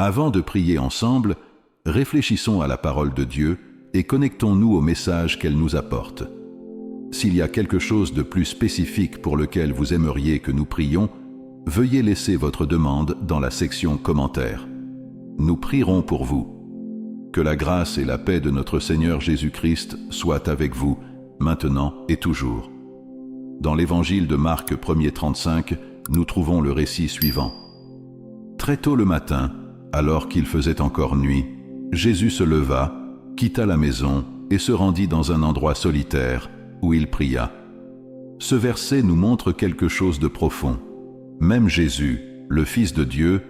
Avant de prier ensemble, réfléchissons à la parole de Dieu et connectons-nous au message qu'elle nous apporte. S'il y a quelque chose de plus spécifique pour lequel vous aimeriez que nous prions, veuillez laisser votre demande dans la section commentaires. Nous prierons pour vous. Que la grâce et la paix de notre Seigneur Jésus-Christ soient avec vous, maintenant et toujours. Dans l'évangile de Marc 1er 35, nous trouvons le récit suivant. Très tôt le matin, alors qu'il faisait encore nuit, Jésus se leva, quitta la maison et se rendit dans un endroit solitaire où il pria. Ce verset nous montre quelque chose de profond. Même Jésus, le Fils de Dieu,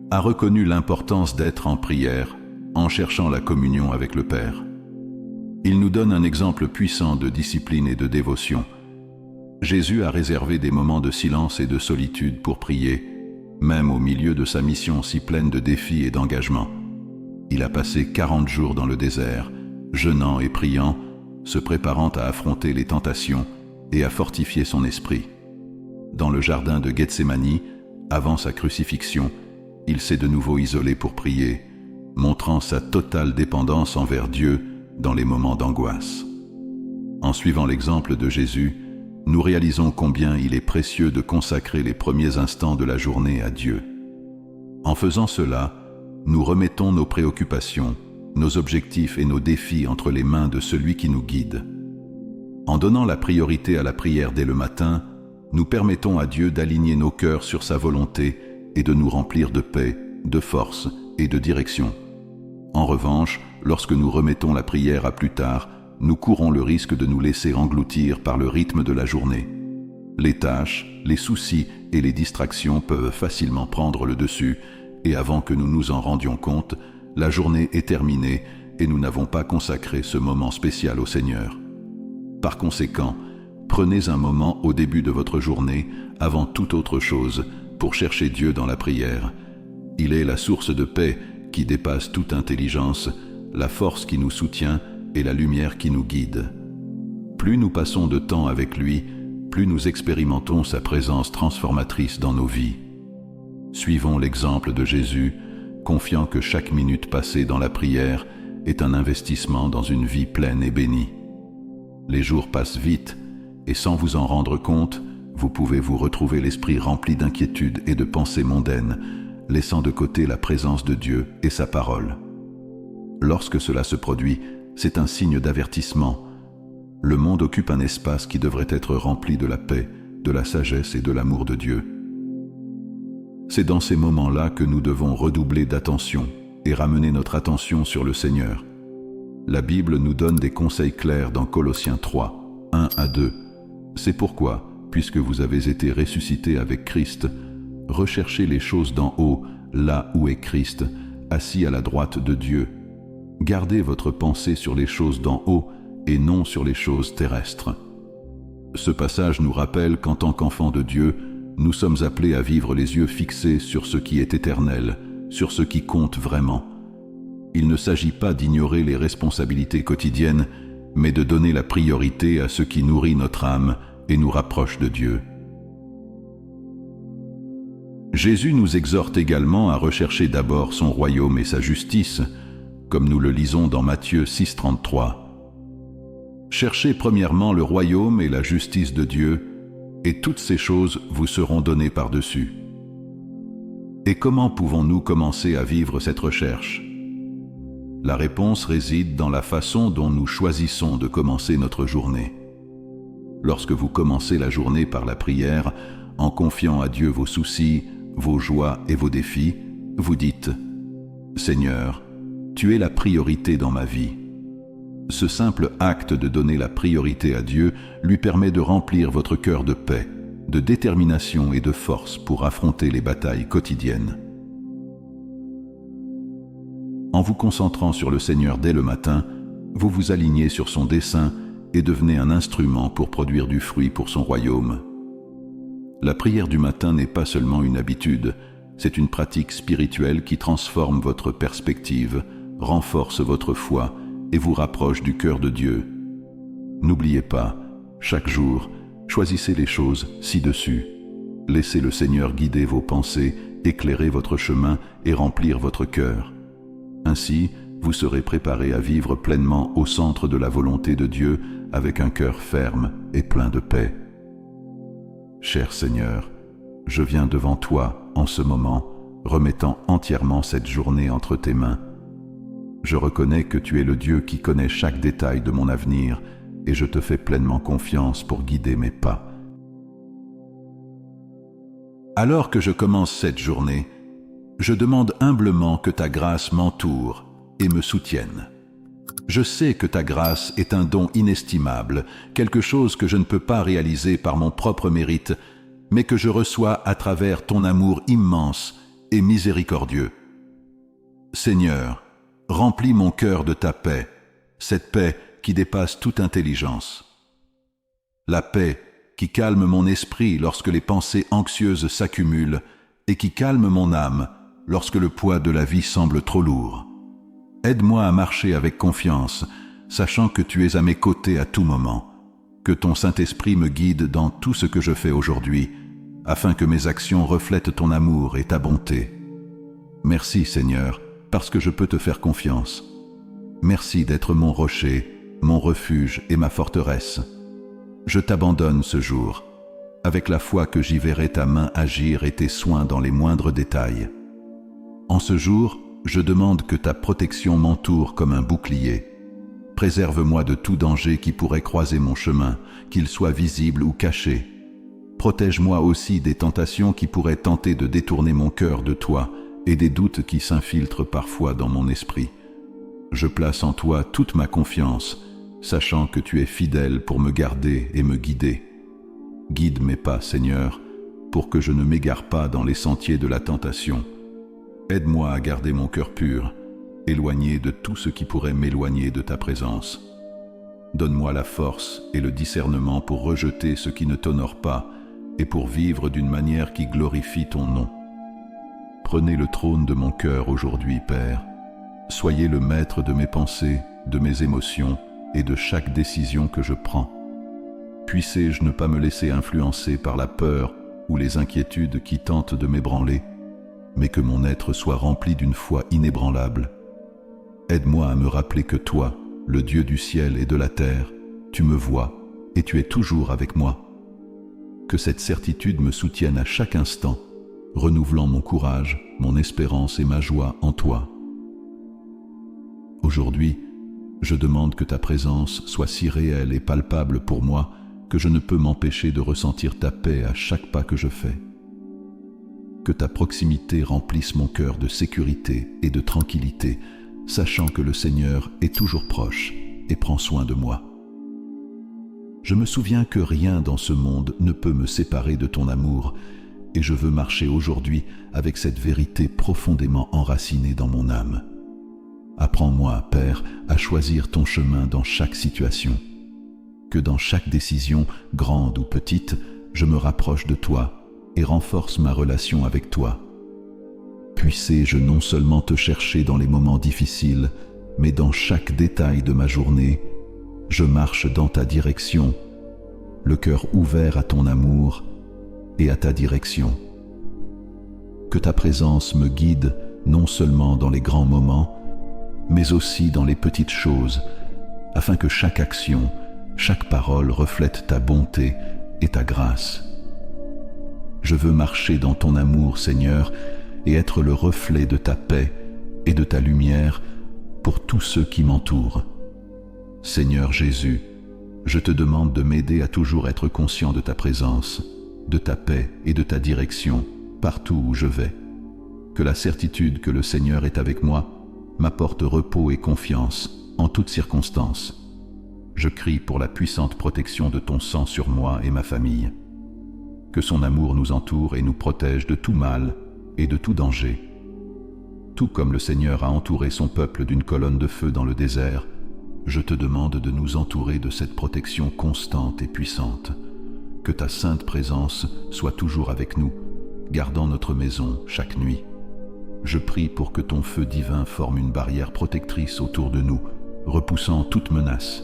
a reconnu l'importance d'être en prière, en cherchant la communion avec le Père. Il nous donne un exemple puissant de discipline et de dévotion. Jésus a réservé des moments de silence et de solitude pour prier, même au milieu de sa mission si pleine de défis et d'engagement. Il a passé 40 jours dans le désert, jeûnant et priant, se préparant à affronter les tentations et à fortifier son esprit. Dans le jardin de Gethsémani, avant sa crucifixion, il s'est de nouveau isolé pour prier, montrant sa totale dépendance envers Dieu dans les moments d'angoisse. En suivant l'exemple de Jésus, nous réalisons combien il est précieux de consacrer les premiers instants de la journée à Dieu. En faisant cela, nous remettons nos préoccupations, nos objectifs et nos défis entre les mains de celui qui nous guide. En donnant la priorité à la prière dès le matin, nous permettons à Dieu d'aligner nos cœurs sur sa volonté et de nous remplir de paix, de force et de direction. En revanche, lorsque nous remettons la prière à plus tard, nous courons le risque de nous laisser engloutir par le rythme de la journée. Les tâches, les soucis et les distractions peuvent facilement prendre le dessus, et avant que nous nous en rendions compte, la journée est terminée et nous n'avons pas consacré ce moment spécial au Seigneur. Par conséquent, prenez un moment au début de votre journée, avant toute autre chose, pour chercher Dieu dans la prière. Il est la source de paix qui dépasse toute intelligence, la force qui nous soutient et la lumière qui nous guide. Plus nous passons de temps avec lui, plus nous expérimentons sa présence transformatrice dans nos vies. Suivons l'exemple de Jésus, confiant que chaque minute passée dans la prière est un investissement dans une vie pleine et bénie. Les jours passent vite, et sans vous en rendre compte, vous pouvez vous retrouver l'esprit rempli d'inquiétude et de pensées mondaines, laissant de côté la présence de Dieu et sa parole. Lorsque cela se produit, c'est un signe d'avertissement. Le monde occupe un espace qui devrait être rempli de la paix, de la sagesse et de l'amour de Dieu. C'est dans ces moments-là que nous devons redoubler d'attention et ramener notre attention sur le Seigneur. La Bible nous donne des conseils clairs dans Colossiens 3, 1-2. C'est pourquoi, puisque vous avez été ressuscités avec Christ, recherchez les choses d'en haut, là où est Christ, assis à la droite de Dieu. Gardez votre pensée sur les choses d'en haut et non sur les choses terrestres. Ce passage nous rappelle qu'en tant qu'enfants de Dieu, nous sommes appelés à vivre les yeux fixés sur ce qui est éternel, sur ce qui compte vraiment. Il ne s'agit pas d'ignorer les responsabilités quotidiennes, mais de donner la priorité à ce qui nourrit notre âme et nous rapproche de Dieu. Jésus nous exhorte également à rechercher d'abord son royaume et sa justice, comme nous le lisons dans Matthieu 6,33. Cherchez premièrement le royaume et la justice de Dieu, et toutes ces choses vous seront données par-dessus. Et comment pouvons-nous commencer à vivre cette recherche? La réponse réside dans la façon dont nous choisissons de commencer notre journée. Lorsque vous commencez la journée par la prière, en confiant à Dieu vos soucis, vos joies et vos défis, vous dites « Seigneur, tu es la priorité dans ma vie ». Ce simple acte de donner la priorité à Dieu lui permet de remplir votre cœur de paix, de détermination et de force pour affronter les batailles quotidiennes. En vous concentrant sur le Seigneur dès le matin, vous vous alignez sur son dessein et devenez un instrument pour produire du fruit pour son royaume. La prière du matin n'est pas seulement une habitude, c'est une pratique spirituelle qui transforme votre perspective, renforce votre foi et vous rapproche du cœur de Dieu. N'oubliez pas, chaque jour, choisissez les choses ci-dessus. Laissez le Seigneur guider vos pensées éclairer votre chemin et remplir votre cœur. Ainsi, vous serez préparés à vivre pleinement au centre de la volonté de Dieu avec un cœur ferme et plein de paix. Cher Seigneur, je viens devant toi en ce moment, remettant entièrement cette journée entre tes mains. Je reconnais que tu es le Dieu qui connaît chaque détail de mon avenir et je te fais pleinement confiance pour guider mes pas. Alors que je commence cette journée, je demande humblement que ta grâce m'entoure et me soutienne. Je sais que ta grâce est un don inestimable, quelque chose que je ne peux pas réaliser par mon propre mérite, mais que je reçois à travers ton amour immense et miséricordieux. Seigneur, remplis mon cœur de ta paix, cette paix qui dépasse toute intelligence. La paix qui calme mon esprit lorsque les pensées anxieuses s'accumulent et qui calme mon âme lorsque le poids de la vie semble trop lourd. Aide-moi à marcher avec confiance, sachant que tu es à mes côtés à tout moment, que ton Saint-Esprit me guide dans tout ce que je fais aujourd'hui, afin que mes actions reflètent ton amour et ta bonté. Merci Seigneur, parce que je peux te faire confiance. Merci d'être mon rocher, mon refuge et ma forteresse. Je t'abandonne ce jour, avec la foi que j'y verrai ta main agir et tes soins dans les moindres détails. En ce jour, je demande que ta protection m'entoure comme un bouclier. Préserve-moi de tout danger qui pourrait croiser mon chemin, qu'il soit visible ou caché. Protège-moi aussi des tentations qui pourraient tenter de détourner mon cœur de toi et des doutes qui s'infiltrent parfois dans mon esprit. Je place en toi toute ma confiance, sachant que tu es fidèle pour me garder et me guider. Guide mes pas, Seigneur, pour que je ne m'égare pas dans les sentiers de la tentation. Aide-moi à garder mon cœur pur, éloigné de tout ce qui pourrait m'éloigner de ta présence. Donne-moi la force et le discernement pour rejeter ce qui ne t'honore pas et pour vivre d'une manière qui glorifie ton nom. Prenez le trône de mon cœur aujourd'hui, Père. Soyez le maître de mes pensées, de mes émotions et de chaque décision que je prends. Puissé-je ne pas me laisser influencer par la peur ou les inquiétudes qui tentent de m'ébranler, mais que mon être soit rempli d'une foi inébranlable. Aide-moi à me rappeler que toi, le Dieu du ciel et de la terre, tu me vois et tu es toujours avec moi. Que cette certitude me soutienne à chaque instant, renouvelant mon courage, mon espérance et ma joie en toi. Aujourd'hui, je demande que ta présence soit si réelle et palpable pour moi que je ne peux m'empêcher de ressentir ta paix à chaque pas que je fais. Que ta proximité remplisse mon cœur de sécurité et de tranquillité, sachant que le Seigneur est toujours proche et prend soin de moi. Je me souviens que rien dans ce monde ne peut me séparer de ton amour, et je veux marcher aujourd'hui avec cette vérité profondément enracinée dans mon âme. Apprends-moi, Père, à choisir ton chemin dans chaque situation. Que dans chaque décision, grande ou petite, je me rapproche de toi et renforce ma relation avec toi. Puissé-je non seulement te chercher dans les moments difficiles, mais dans chaque détail de ma journée, je marche dans ta direction, le cœur ouvert à ton amour et à ta direction. Que ta présence me guide non seulement dans les grands moments, mais aussi dans les petites choses, afin que chaque action, chaque parole reflète ta bonté et ta grâce. Je veux marcher dans ton amour, Seigneur, et être le reflet de ta paix et de ta lumière pour tous ceux qui m'entourent. Seigneur Jésus, je te demande de m'aider à toujours être conscient de ta présence, de ta paix et de ta direction partout où je vais. Que la certitude que le Seigneur est avec moi m'apporte repos et confiance en toutes circonstances. Je crie pour la puissante protection de ton sang sur moi et ma famille. Que son amour nous entoure et nous protège de tout mal et de tout danger. Tout comme le Seigneur a entouré son peuple d'une colonne de feu dans le désert, je te demande de nous entourer de cette protection constante et puissante. Que ta sainte présence soit toujours avec nous, gardant notre maison chaque nuit. Je prie pour que ton feu divin forme une barrière protectrice autour de nous, repoussant toute menace,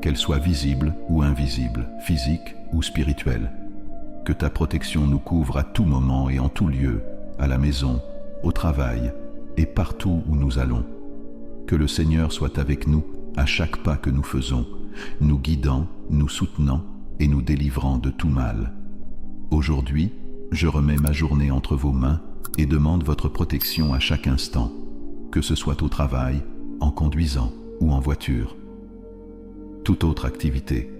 qu'elle soit visible ou invisible, physique ou spirituelle. Que ta protection nous couvre à tout moment et en tout lieu, à la maison, au travail et partout où nous allons. Que le Seigneur soit avec nous à chaque pas que nous faisons, nous guidant, nous soutenant et nous délivrant de tout mal. Aujourd'hui, je remets ma journée entre vos mains et demande votre protection à chaque instant, que ce soit au travail, en conduisant ou en voiture. Toute autre activité.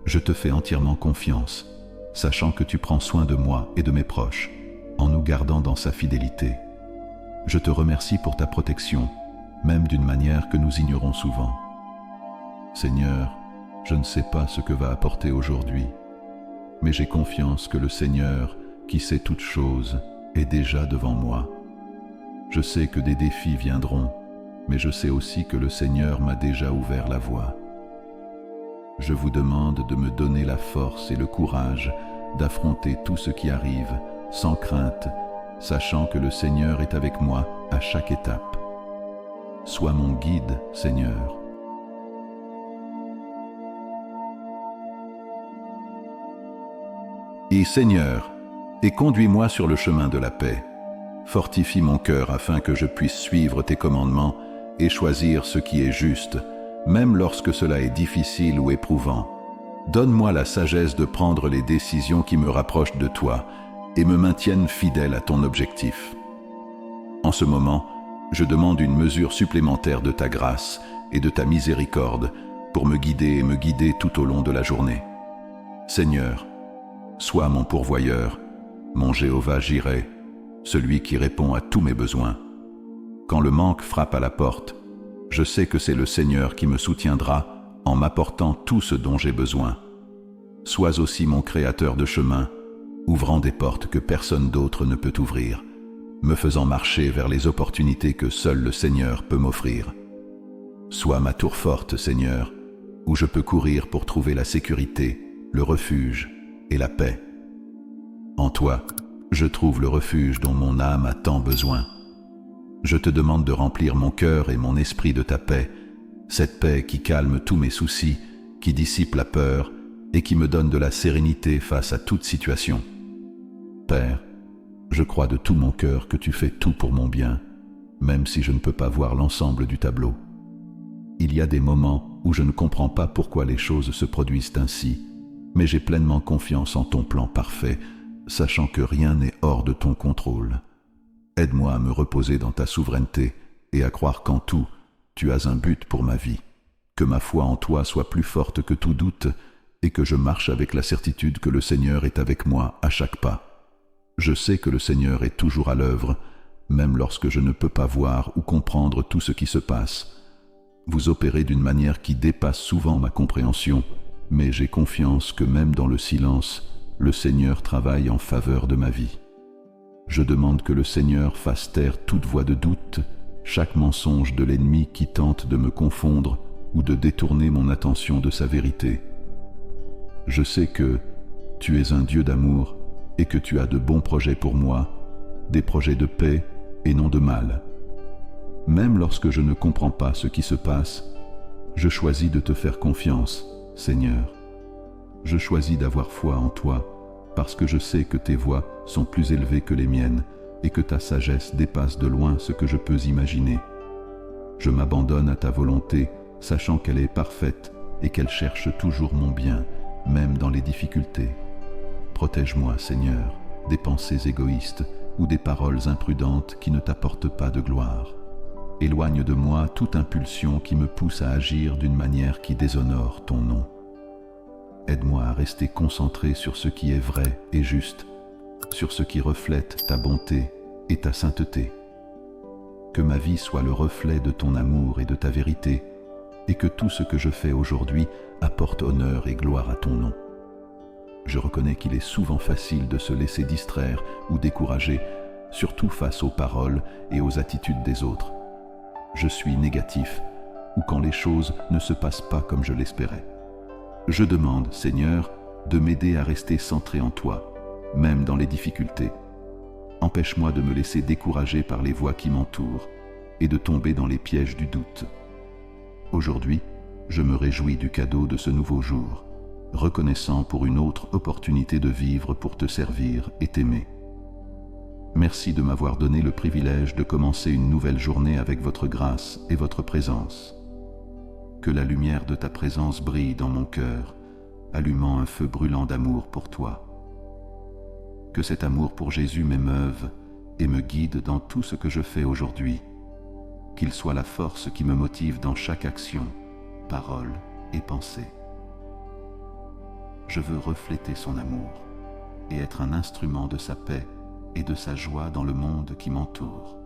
Je te fais entièrement confiance, sachant que tu prends soin de moi et de mes proches, en nous gardant dans sa fidélité. Je te remercie pour ta protection, même d'une manière que nous ignorons souvent. Seigneur, je ne sais pas ce que va apporter aujourd'hui, mais j'ai confiance que le Seigneur, qui sait toutes choses, est déjà devant moi. Je sais que des défis viendront, mais je sais aussi que le Seigneur m'a déjà ouvert la voie. Je vous demande de me donner la force et le courage d'affronter tout ce qui arrive, sans crainte, sachant que le Seigneur est avec moi à chaque étape. Sois mon guide, Seigneur. Et Seigneur, et conduis-moi sur le chemin de la paix. Fortifie mon cœur afin que je puisse suivre tes commandements et choisir ce qui est juste, même lorsque cela est difficile ou éprouvant. Donne-moi la sagesse de prendre les décisions qui me rapprochent de toi et me maintiennent fidèle à ton objectif. En ce moment, je demande une mesure supplémentaire de ta grâce et de ta miséricorde pour me guider tout au long de la journée. Seigneur, sois mon pourvoyeur, mon Jéhovah Jireh, celui qui répond à tous mes besoins. Quand le manque frappe à la porte, je sais que c'est le Seigneur qui me soutiendra en m'apportant tout ce dont j'ai besoin. Sois aussi mon créateur de chemin, ouvrant des portes que personne d'autre ne peut ouvrir, me faisant marcher vers les opportunités que seul le Seigneur peut m'offrir. Sois ma tour forte, Seigneur, où je peux courir pour trouver la sécurité, le refuge et la paix. En toi, je trouve le refuge dont mon âme a tant besoin. Je te demande de remplir mon cœur et mon esprit de ta paix, cette paix qui calme tous mes soucis, qui dissipe la peur et qui me donne de la sérénité face à toute situation. Père, je crois de tout mon cœur que tu fais tout pour mon bien, même si je ne peux pas voir l'ensemble du tableau. Il y a des moments où je ne comprends pas pourquoi les choses se produisent ainsi, mais j'ai pleinement confiance en ton plan parfait, sachant que rien n'est hors de ton contrôle. Aide-moi à me reposer dans ta souveraineté et à croire qu'en tout, tu as un but pour ma vie, que ma foi en toi soit plus forte que tout doute et que je marche avec la certitude que le Seigneur est avec moi à chaque pas. Je sais que le Seigneur est toujours à l'œuvre, même lorsque je ne peux pas voir ou comprendre tout ce qui se passe. Vous opérez d'une manière qui dépasse souvent ma compréhension, mais j'ai confiance que même dans le silence, le Seigneur travaille en faveur de ma vie. Je demande que le Seigneur fasse taire toute voix de doute, chaque mensonge de l'ennemi qui tente de me confondre ou de détourner mon attention de sa vérité. Je sais que tu es un Dieu d'amour et que tu as de bons projets pour moi, des projets de paix et non de mal. Même lorsque je ne comprends pas ce qui se passe, je choisis de te faire confiance, Seigneur. Je choisis d'avoir foi en toi, parce que je sais que tes voies sont plus élevées que les miennes et que ta sagesse dépasse de loin ce que je peux imaginer. Je m'abandonne à ta volonté, sachant qu'elle est parfaite et qu'elle cherche toujours mon bien, même dans les difficultés. Protège-moi, Seigneur, des pensées égoïstes ou des paroles imprudentes qui ne t'apportent pas de gloire. Éloigne de moi toute impulsion qui me pousse à agir d'une manière qui déshonore ton nom. Aide-moi à rester concentré sur ce qui est vrai et juste, sur ce qui reflète ta bonté et ta sainteté. Que ma vie soit le reflet de ton amour et de ta vérité, et que tout ce que je fais aujourd'hui apporte honneur et gloire à ton nom. Je reconnais qu'il est souvent facile de se laisser distraire ou décourager, surtout face aux paroles et aux attitudes des autres. Je suis négatif, ou quand les choses ne se passent pas comme je l'espérais. Je demande, Seigneur, de m'aider à rester centré en toi, même dans les difficultés. Empêche-moi de me laisser décourager par les voix qui m'entourent et de tomber dans les pièges du doute. Aujourd'hui, je me réjouis du cadeau de ce nouveau jour, reconnaissant pour une autre opportunité de vivre pour te servir et t'aimer. Merci de m'avoir donné le privilège de commencer une nouvelle journée avec votre grâce et votre présence. Que la lumière de ta présence brille dans mon cœur, allumant un feu brûlant d'amour pour toi. Que cet amour pour Jésus m'émeuve et me guide dans tout ce que je fais aujourd'hui. Qu'il soit la force qui me motive dans chaque action, parole et pensée. Je veux refléter son amour et être un instrument de sa paix et de sa joie dans le monde qui m'entoure.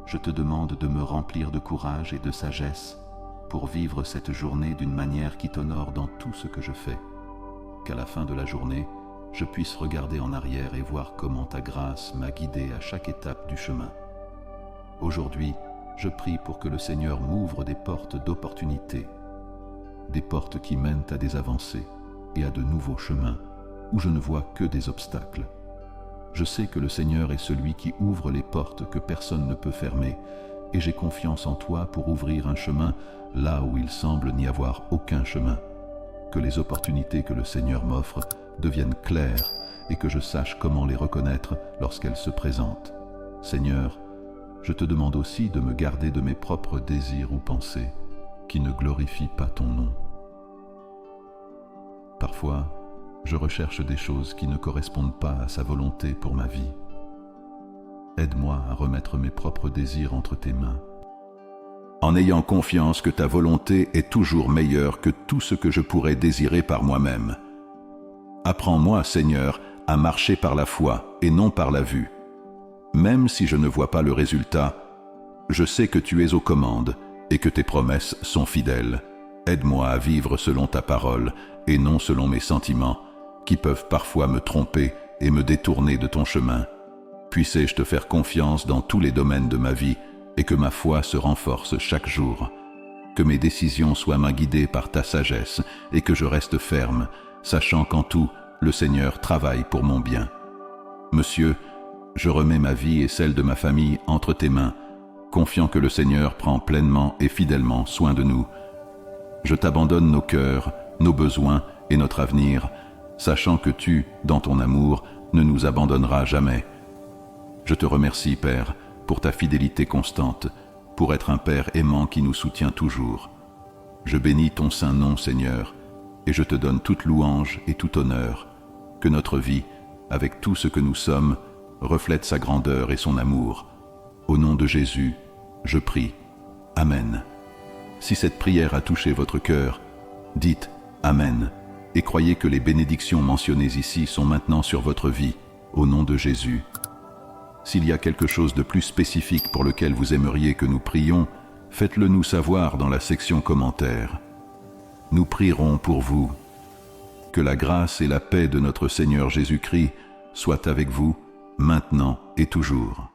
Je te demande de me remplir de courage et de sagesse pour vivre cette journée d'une manière qui t'honore dans tout ce que je fais. Qu'à la fin de la journée, je puisse regarder en arrière et voir comment ta grâce m'a guidé à chaque étape du chemin. Aujourd'hui, je prie pour que le Seigneur m'ouvre des portes d'opportunité, des portes qui mènent à des avancées et à de nouveaux chemins où je ne vois que des obstacles. Je sais que le Seigneur est celui qui ouvre les portes que personne ne peut fermer, et j'ai confiance en toi pour ouvrir un chemin là où il semble n'y avoir aucun chemin. Que les opportunités que le Seigneur m'offre deviennent claires et que je sache comment les reconnaître lorsqu'elles se présentent. Seigneur, je te demande aussi de me garder de mes propres désirs ou pensées qui ne glorifient pas ton nom. Parfois, je recherche des choses qui ne correspondent pas à sa volonté pour ma vie. Aide-moi à remettre mes propres désirs entre tes mains, en ayant confiance que ta volonté est toujours meilleure que tout ce que je pourrais désirer par moi-même. Apprends-moi, Seigneur, à marcher par la foi et non par la vue. Même si je ne vois pas le résultat, je sais que tu es aux commandes et que tes promesses sont fidèles. Aide-moi à vivre selon ta parole et non selon mes sentiments, qui peuvent parfois me tromper et me détourner de ton chemin. Puissé-je te faire confiance dans tous les domaines de ma vie et que ma foi se renforce chaque jour. Que mes décisions soient guidées par ta sagesse et que je reste ferme, sachant qu'en tout, le Seigneur travaille pour mon bien. Monsieur, je remets ma vie et celle de ma famille entre tes mains, confiant que le Seigneur prend pleinement et fidèlement soin de nous. Je t'abandonne nos cœurs, nos besoins et notre avenir, sachant que tu, dans ton amour, ne nous abandonneras jamais. Je te remercie, Père, pour ta fidélité constante, pour être un Père aimant qui nous soutient toujours. Je bénis ton saint nom, Seigneur, et je te donne toute louange et tout honneur. Que notre vie, avec tout ce que nous sommes, reflète sa grandeur et son amour. Au nom de Jésus, je prie. Amen. Si cette prière a touché votre cœur, dites Amen. Et croyez que les bénédictions mentionnées ici sont maintenant sur votre vie, au nom de Jésus. S'il y a quelque chose de plus spécifique pour lequel vous aimeriez que nous prions, faites-le nous savoir dans la section commentaires. Nous prierons pour vous. Que la grâce et la paix de notre Seigneur Jésus-Christ soient avec vous, maintenant et toujours.